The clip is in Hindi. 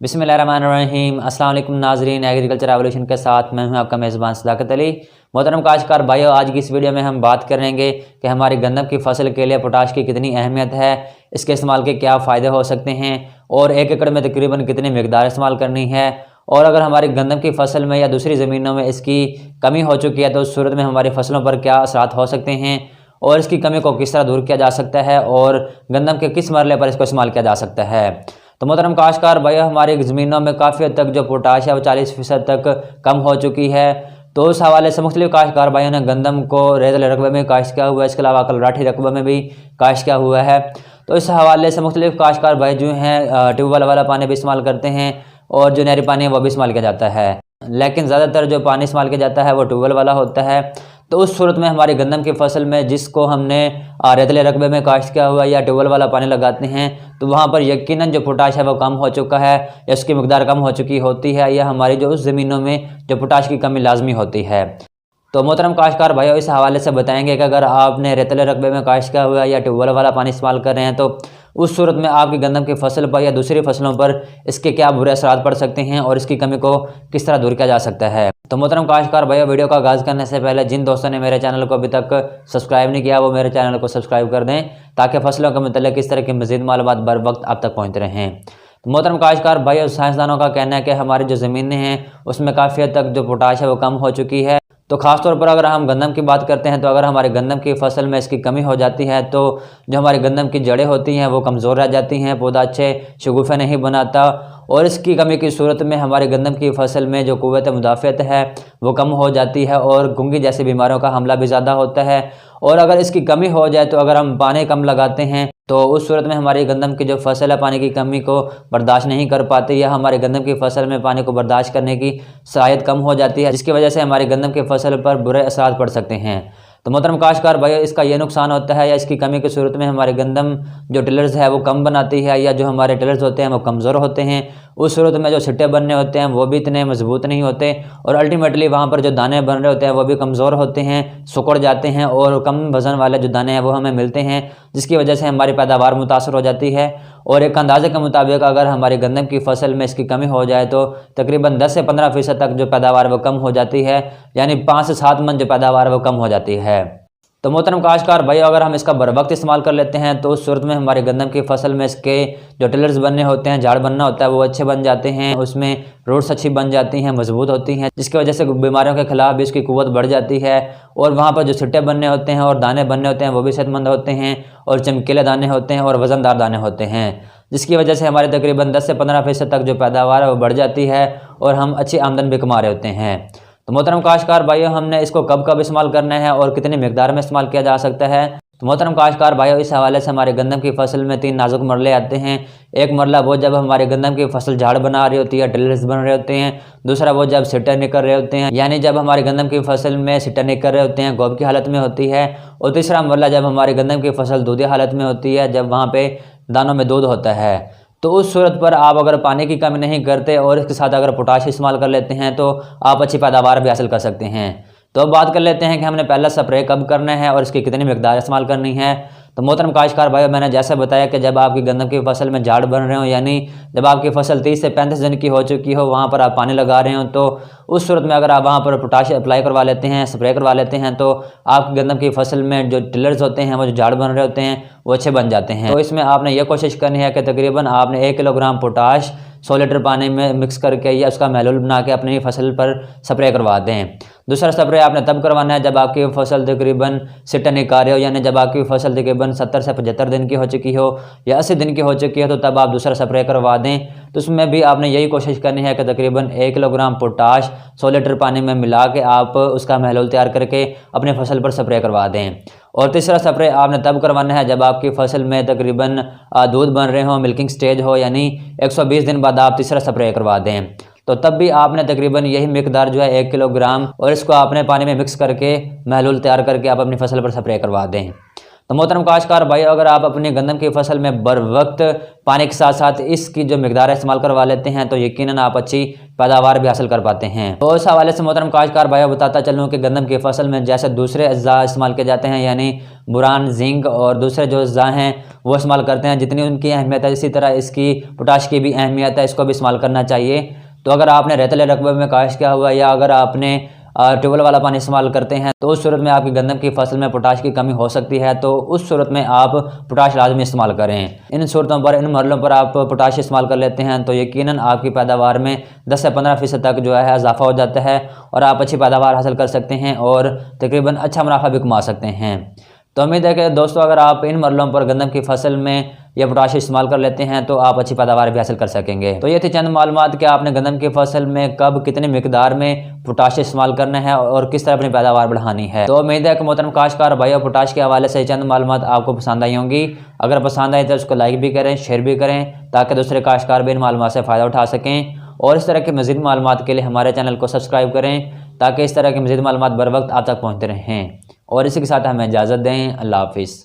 बिस्मिल्लाहिर्रहमानिर्रहीम। अस्सलाम वालेकुम नाज़रीन, एग्रीकल्चर एवोल्यूशन के साथ मैं हूं आपका मेज़बान सदाकत अली। मोहतरम काश्तकार भाइयों, आज की इस वीडियो में हम बात करेंगे कि हमारी गंदम की फसल के लिए पोटाश की कितनी अहमियत है, इसके इस्तेमाल के क्या फ़ायदे हो सकते हैं और एक एकड़ में तकरीबन कितनी मिकदार इस्तेमाल करनी है। और अगर हमारी गंदम की फसल में या दूसरी ज़मीनों में इसकी कमी हो चुकी है तो उस सूरत में हमारी फसलों पर क्या असरात हो सकते हैं और इसकी कमी को किस तरह दूर किया जा सकता है और गंदम के किस मरले पर इसको इस्तेमाल किया जा सकता है। तो मोहतरम काश्तकार भाइयों, हमारी ज़मीनों में काफ़ी हद तक जो पोटाश है वो 40% तक कम हो चुकी है। तो उस हवाले से मुख्तलिफ काश्तकार भाइयों ने गंदम को रेतले रकबे में काश्त किया हुआ है, इसके अलावा कलराठी रकबे में भी काश्त किया हुआ है। तो इस हवाले से मुख्तलिफ काश्तकार भाई जो हैं ट्यूबवेल वाला पानी भी इस्तेमाल करते हैं और जो नहरी पानी है वो भी इस्तेमाल किया जाता है, लेकिन ज़्यादातर जो पानी इस्तेमाल किया जाता है वो ट्यूबवेल वाला होता है। तो उस सूरत में हमारी गंदम की फसल में जिसको हमने रेतले रकबे में काश्त किया हुआ है या ट्यूबवेल वाला पानी लगाते हैं तो वहाँ पर यकीनन जो पोटाश है वो कम हो चुका है या उसकी मिकदार कम हो चुकी होती है, या हमारी जो उस ज़मीनों में जो पोटाश की कमी लाजमी होती है। तो मोहतरम काश्तकार भाइयों, इस हवाले से बताएंगे कि अगर आपने रेतले रकबे में काश्त किया हुआ है या ट्यूबवेल वाला पानी इस्तेमाल कर रहे हैं तो उस सूरत में आपकी गंदम की फसल पर या दूसरी फसलों पर इसके क्या बुरे असरात पड़ सकते हैं और इसकी कमी को किस तरह दूर किया जा सकता है। तो मोहतरम काश्तकार भाइयों, वीडियो का आगाज़ करने से पहले जिन दोस्तों ने मेरे चैनल को अभी तक सब्सक्राइब नहीं किया वो मेरे चैनल को सब्सक्राइब कर दें ताकि फसलों के मतलब इस तरह की मज़ीद मालूमात बर वक्त आप तक पहुँचते रहें। तो मोहतरम काश्तकार भाइयों, साइंसदानों का कहना है कि हमारी जो ज़मीनें हैं उसमें काफ़ी हद तक जो पोटाश है वो कम हो चुकी है। तो ख़ासतौर पर अगर हम गंदम की बात करते हैं तो अगर हमारे गंदम की फसल में इसकी कमी हो जाती है तो जो हमारी गंदम की जड़ें होती हैं वो कमज़ोर रह जाती हैं, पौधा अच्छे शगुफ़े नहीं बनाता और इसकी कमी की सूरत में हमारे गंदम की फसल में जो क़ुव्वत मुदाफ़अत है वो कम हो जाती है और घुंगी जैसी बीमारियों का हमला भी ज़्यादा होता है। और अगर इसकी कमी हो जाए तो अगर हम पानी कम लगाते हैं तो उस सूरत में हमारी गंदम की जो फसल है पानी की कमी को बर्दाश्त नहीं कर पाती या हमारे गंदम की फसल में पानी को बर्दाश्त करने की सलाहियत कम हो जाती है, जिसकी वजह से हमारी गंदम की फसल पर बुरे असरात पड़ सकते हैं। तो मोहतरम काश्तकार भाइयों, इसका ये नुकसान होता है या इसकी कमी की सूरत में हमारे गंदम जो टिलर्स है वो कम बनाती है या जो हमारे टिलर्स होते हैं वो कमज़ोर होते हैं। उस सूरत में जो सिट्टे बनने होते हैं वो भी इतने मजबूत नहीं होते और अल्टीमेटली वहाँ पर जो दाने बन रहे होते हैं वो भी कमज़ोर होते हैं, सिकुड़ जाते हैं और कम वज़न वाले जो दाने हैं वो हमें मिलते हैं, जिसकी वजह से हमारी पैदावार मुतासर हो जाती है। और एक अंदाजे के मुताबिक अगर हमारी गंदम की फसल में इसकी कमी हो जाए तो तकरीबन 10 से 15% तक जो पैदावार वो कम हो जाती है, यानी 5 से 7 मन जो पैदावार वो कम हो जाती है। तो मोहतरम काश्तकार भाई, अगर हम इसका बर वक्त इस्तेमाल कर लेते हैं तो उस सूरत में हमारी गंदम की फसल में इसके जो टिलर्स बनने होते हैं, झाड़ बनना होता है वो अच्छे बन जाते हैं, उसमें रूट्स अच्छी बन जाती हैं, मजबूत होती हैं, जिसकी वजह से बीमारियों के खिलाफ भी इसकी कुव्वत बढ़ जाती है। और वहाँ पर जो सिट्टे बनने होते हैं और दाने बनने होते हैं वो भी सेहतमंद होते हैं और चमकीले दाने होते हैं और वज़नदार दाने होते हैं, जिसकी वजह से हमारे तकरीबन 10 से 15% तक जो पैदावार है वो बढ़ जाती है और हम अच्छी आमदन भी कमा रहे होते हैं। तो मोहतरम काश्तकार भाइयों, हमने इसको कब कब इस्तेमाल करना है और कितनी मिकदार में इस्तेमाल किया जा सकता है। तो मोहतरम काश्तकार भाइयों, इस हवाले से हमारे गंदम की फसल में 3 नाजुक मरले आते हैं। एक मरला वो जब हमारे गंदम की फसल झाड़ बना रही होती है, टिलर्स बन रहे होते हैं। दूसरा वो जब सिट्टे निकल रहे होते हैं, यानी जब हमारी गंदम की फसल में सिट्टे निकल रहे होते हैं, गोब की हालत में होती है। और तीसरा मरला जब हमारी गंदम की फसल दूधी हालत में होती है, जब वहाँ पे दानों में दूध होता है। तो उस सूरत पर आप अगर पानी की कमी नहीं करते और इसके साथ अगर पोटाश इस्तेमाल कर लेते हैं तो आप अच्छी पैदावार भी हासिल कर सकते हैं। तो अब बात कर लेते हैं कि हमने पहला स्प्रे कब करना है और इसकी कितनी मिकदार इस्तेमाल करनी है। तो मोहतरम काश्तकार भाइयों, मैंने जैसे बताया कि जब आपकी गंदम की फसल में झाड़ बन रहे हो, यानी जब आपकी फसल 30 से 35 दिन की हो चुकी हो, वहाँ पर आप पानी लगा रहे हो, तो उस सूरत में अगर आप वहाँ पर पोटाश अप्लाई करवा लेते हैं, स्प्रे करवा लेते हैं, तो आपकी गंदम की फसल में जो टिलर्स होते हैं वो जो झाड़ बन रहे होते हैं वो अच्छे बन जाते हैं। तो इसमें आपने ये कोशिश करनी है कि तकरीबन आपने 1 किलोग्राम पोटाश 100 लीटर पानी में मिक्स करके या उसका महलूल बना के अपनी फसल पर स्प्रे करवा दें। दूसरा स्प्रे आपने तब करवाना है जब आपकी फसल तकरीबन सिट्टे निकाल रहे हो, यानी जब आपकी फसल तकरीबन 70 से 75 दिन की हो चुकी हो या 80 दिन की हो चुकी हो, तो तब आप दूसरा स्प्रे करवा दें। तो उसमें भी आपने यही कोशिश करनी है कि तकरीबन 1 किलोग्राम पोटाश 100 लीटर पानी में मिला के आप उसका महलूल तैयार करके अपने फसल पर स्प्रे करवा दें। और तीसरा स्प्रे आपने तब करवाना है जब आपकी फसल में तकरीबन दूध बन रहे हो, मिल्किंग स्टेज हो, यानी 120 दिन बाद आप तीसरा स्प्रे करवा दें। तो तब भी आपने तकरीबन यही मिकदार जो है 1 किलोग्राम और इसको आपने पानी में मिक्स करके महलूल तैयार करके आप अपनी फसल पर स्प्रे करवा दें। तो मोहतरम काश्तकार भाई, अगर आप अपने गंदम की फसल में बर वक्त पानी के साथ साथ इसकी जो मिकदार है इस्तेमाल करवा लेते हैं तो यकीनन आप अच्छी पैदावार भी हासिल कर पाते हैं। तो इस हवाले से मोहतरम काश्तकार भाई बताता चलूँ कि गंदम की फसल में जैसे दूसरे अज्जा इस्तेमाल किए जाते हैं, यानी बुरान, जिंक और दूसरे जो अज्जा हैं वो इस्तेमाल करते हैं, जितनी उनकी अहमियत है इसी तरह इसकी पोटाश की भी अहमियत है, इसको भी इस्तेमाल करना चाहिए। तो अगर आपने रेतीले रकबे में काश्त किया हुआ या अगर आपने ट्यूबवेल वाला पानी इस्तेमाल करते हैं तो उस सूरत में आपकी गंदम की फसल में पोटाश की कमी हो सकती है, तो उस सूरत में आप पोटाश लाजमी इस्तेमाल करें। इन सूरतों पर, इन मरलों पर आप पोटाश इस्तेमाल कर लेते हैं तो यकीनन आपकी पैदावार में 10 से 15% तक जो है इजाफा हो जाता है और आप अच्छी पैदावार हासिल कर सकते हैं और तकरीबन अच्छा मुनाफा भी कमा सकते हैं। तो उम्मीद है कि दोस्तों अगर आप इन मरलों पर गंदम की फसल में यह पोटाश इस्तेमाल कर लेते हैं तो आप अच्छी पैदावार भी हासिल कर सकेंगे। तो ये थी चंद मालूमात कि आपने गंदम की फसल में कब कितनी मिकदार में पोटाश इस्तेमाल करना है और किस तरह अपनी पैदावार बढ़ानी है। तो उम्मीद है कि मोहतरम काश्तकार भाई और पोटाश के हवाले से चंद मालूमात आपको पसंद आई होंगी। अगर पसंद आई तो उसको लाइक भी करें, शेयर भी करें ताकि दूसरे काश्तकार भी इन मालूमात से फ़ायदा उठा सकें। और इस तरह के मज़ीद मालूमात के लिए हमारे चैनल को सब्सक्राइब करें ताकि इस तरह के मज़ीद मालूमात बर वक्त आप तक पहुँचते रहें। और इसी के साथ हमें इजाज़त दें। अल्लाह हाफिज़।